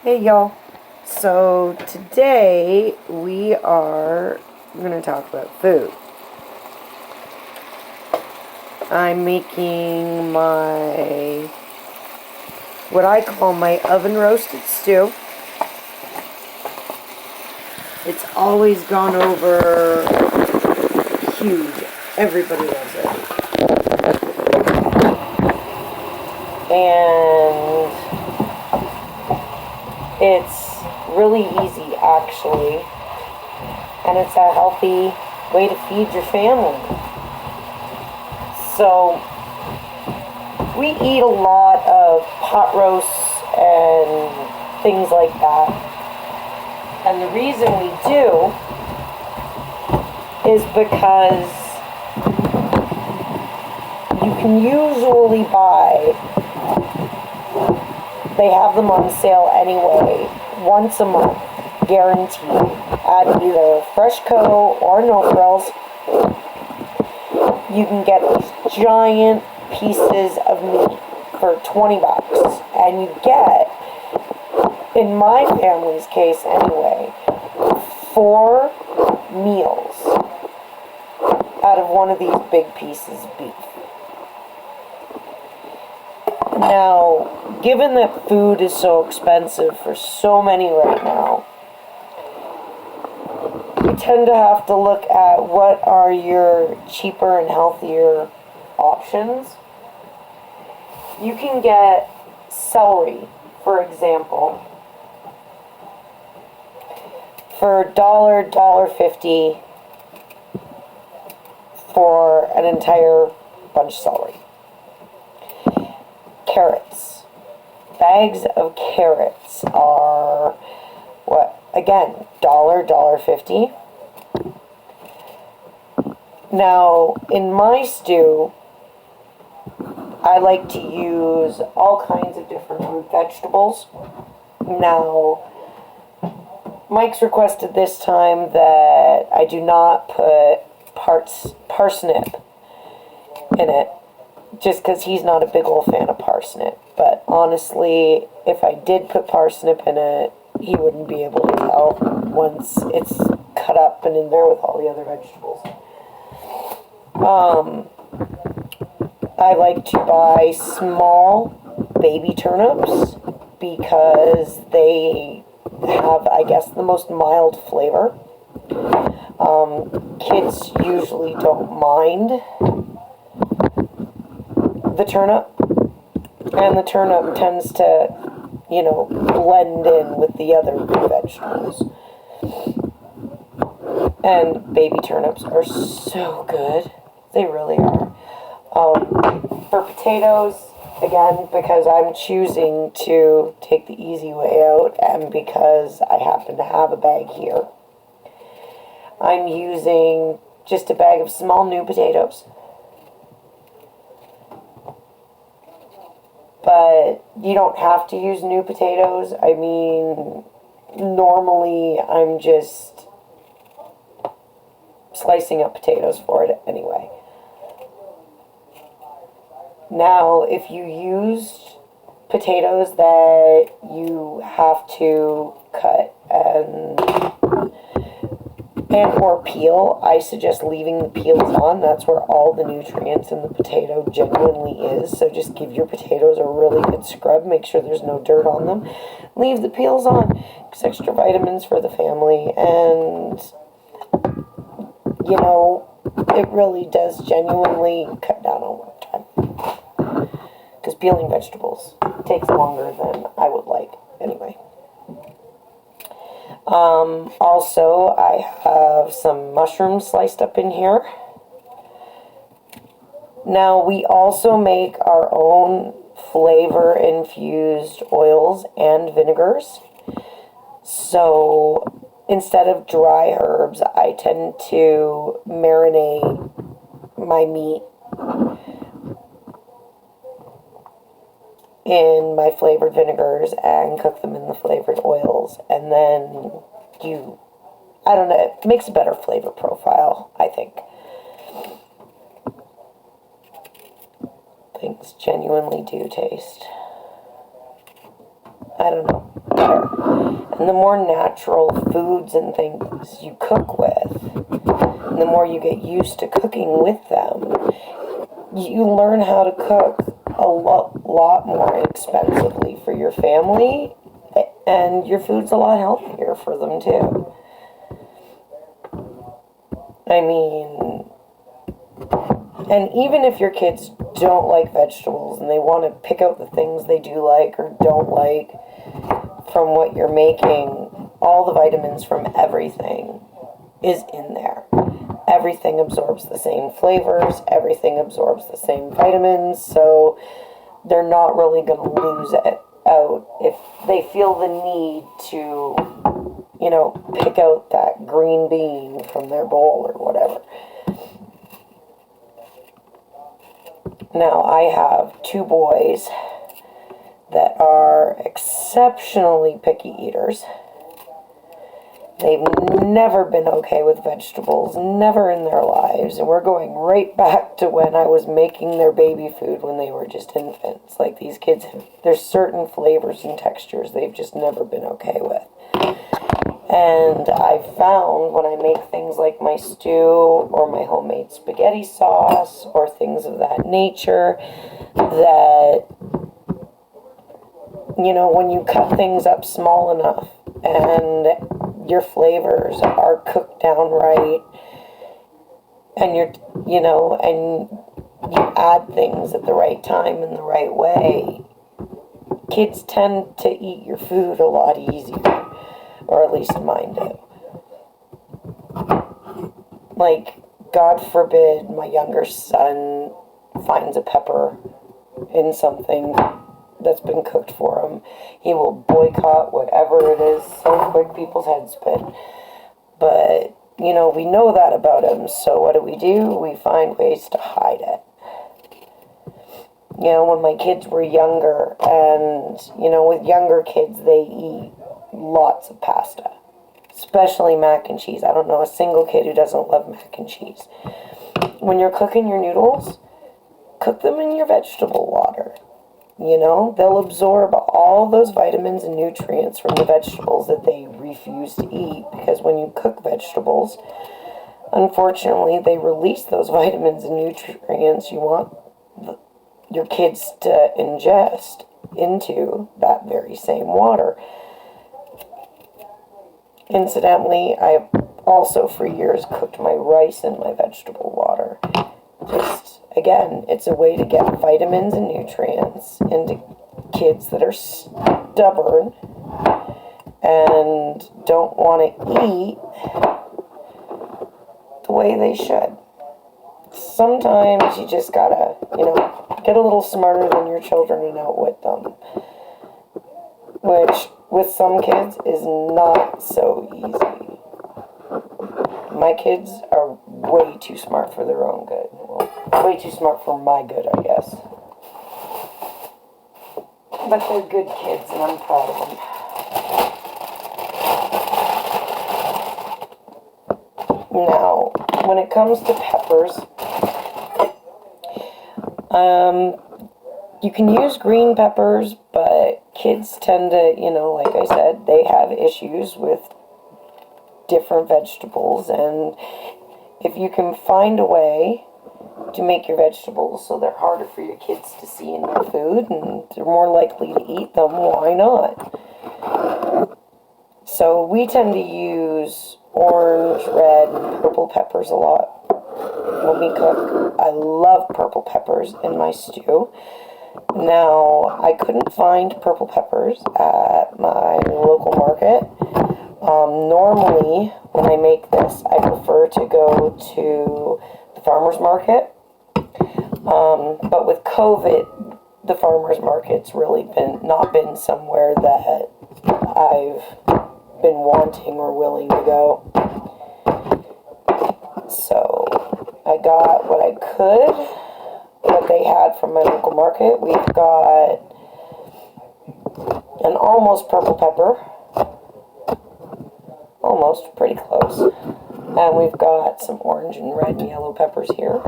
Hey y'all. So today we are going to talk about food. I'm making what I call my oven roasted stew. It's always gone over huge. Everybody loves it. And it's really easy, actually, and it's a healthy way to feed your family. So we eat a lot of pot roasts and things like that. And the reason we do is because you can usually buy, they have them on sale anyway, once a month, guaranteed, at either Freshco or No Frills. You can get these giant pieces of meat for $20, and you get, in my family's case anyway, 4 meals out of one of these big pieces of beef. Now, given that food is so expensive for so many right now, you tend to have to look at what are your cheaper and healthier options. You can get celery, for example, for $1.50 for an entire bunch of celery. Carrots. Bags of carrots are, again, $1.50. Now, in my stew, I like to use all kinds of different root vegetables. Now, Mike's requested this time that I do not put parsnip in it, just because he's not a big old fan of parsnip. But honestly, if I did put parsnip in it, he wouldn't be able to tell once it's cut up and in there with all the other vegetables. I like to buy small baby turnips because they have, I guess, the most mild flavor. Kids usually don't mind the turnip, and the turnip tends to, blend in with the other vegetables. And baby turnips are so good. They really are. For potatoes, again, because I'm choosing to take the easy way out and because I happen to have a bag here, I'm using just a bag of small new potatoes. But you don't have to use new potatoes. I mean, normally I'm just slicing up potatoes for it anyway. Now, if you use potatoes that you have to cut and or peel, I suggest leaving the peels on. That's where all the nutrients in the potato genuinely is. So just give your potatoes a really good scrub. Make sure there's no dirt on them. Leave the peels on. It's extra vitamins for the family. And, it really does genuinely cut down on work time. Because peeling vegetables takes longer than I would like anyway. Also, I have some mushrooms sliced up in here. Now, we also make our own flavor-infused oils and vinegars. So, instead of dry herbs, I tend to marinate my meat in my flavored vinegars and cook them in the flavored oils. And then it makes a better flavor profile, I think. Things genuinely do taste, I don't know, better. And the more natural foods and things you cook with, and the more you get used to cooking with them, you learn how to cook a lot more inexpensively for your family, and your food's a lot healthier for them too. I mean, and even if your kids don't like vegetables and they want to pick out the things they do like or don't like from what you're making, all the vitamins from everything is in there. Everything absorbs the same flavors, everything absorbs the same vitamins, so they're not really going to lose it out if they feel the need to, pick out that green bean from their bowl or whatever. Now, I have 2 boys that are exceptionally picky eaters. They've never been okay with vegetables, never in their lives. And we're going right back to when I was making their baby food when they were just infants. Like, these kids, there's certain flavors and textures they've just never been okay with. And I've found when I make things like my stew or my homemade spaghetti sauce or things of that nature that, when you cut things up small enough and your flavors are cooked down right and and you add things at the right time in the right way, kids tend to eat your food a lot easier. Or at least mine do. Like, God forbid my younger son finds a pepper in something that's been cooked for him. He will boycott whatever it is so quick people's heads spin. But, we know that about him, so what do? We find ways to hide it. When my kids were younger, and, with younger kids, they eat lots of pasta, especially mac and cheese. I don't know a single kid who doesn't love mac and cheese. When you're cooking your noodles, cook them in your vegetable water. They'll absorb all those vitamins and nutrients from the vegetables that they refuse to eat, because when you cook vegetables, unfortunately, they release those vitamins and nutrients you want your kids to ingest into that very same water. Incidentally, I also for years cooked my rice in my vegetable water. Just, again, it's a way to get vitamins and nutrients into kids that are stubborn and don't want to eat the way they should. Sometimes you just gotta, get a little smarter than your children and outwit them. Which, with some kids, is not so easy. My kids are way too smart for their own good. Well, way too smart for my good, I guess. But they're good kids, and I'm proud of them. Now, when it comes to peppers, you can use green peppers, but kids tend to, like I said, they have issues with different vegetables, and if you can find a way to make your vegetables so they're harder for your kids to see in your food and they're more likely to eat them, why not? So we tend to use orange, red, and purple peppers a lot when we cook. I love purple peppers in my stew. Now, I couldn't find purple peppers at my local market. Normally, when I make this, I prefer to go to the farmer's market. But with COVID, the farmer's market's really not been somewhere that I've been wanting or willing to go. So, I got what I could, what they had from my local market. We've got an almost purple pepper. Almost, pretty close. And we've got some orange and red and yellow peppers here.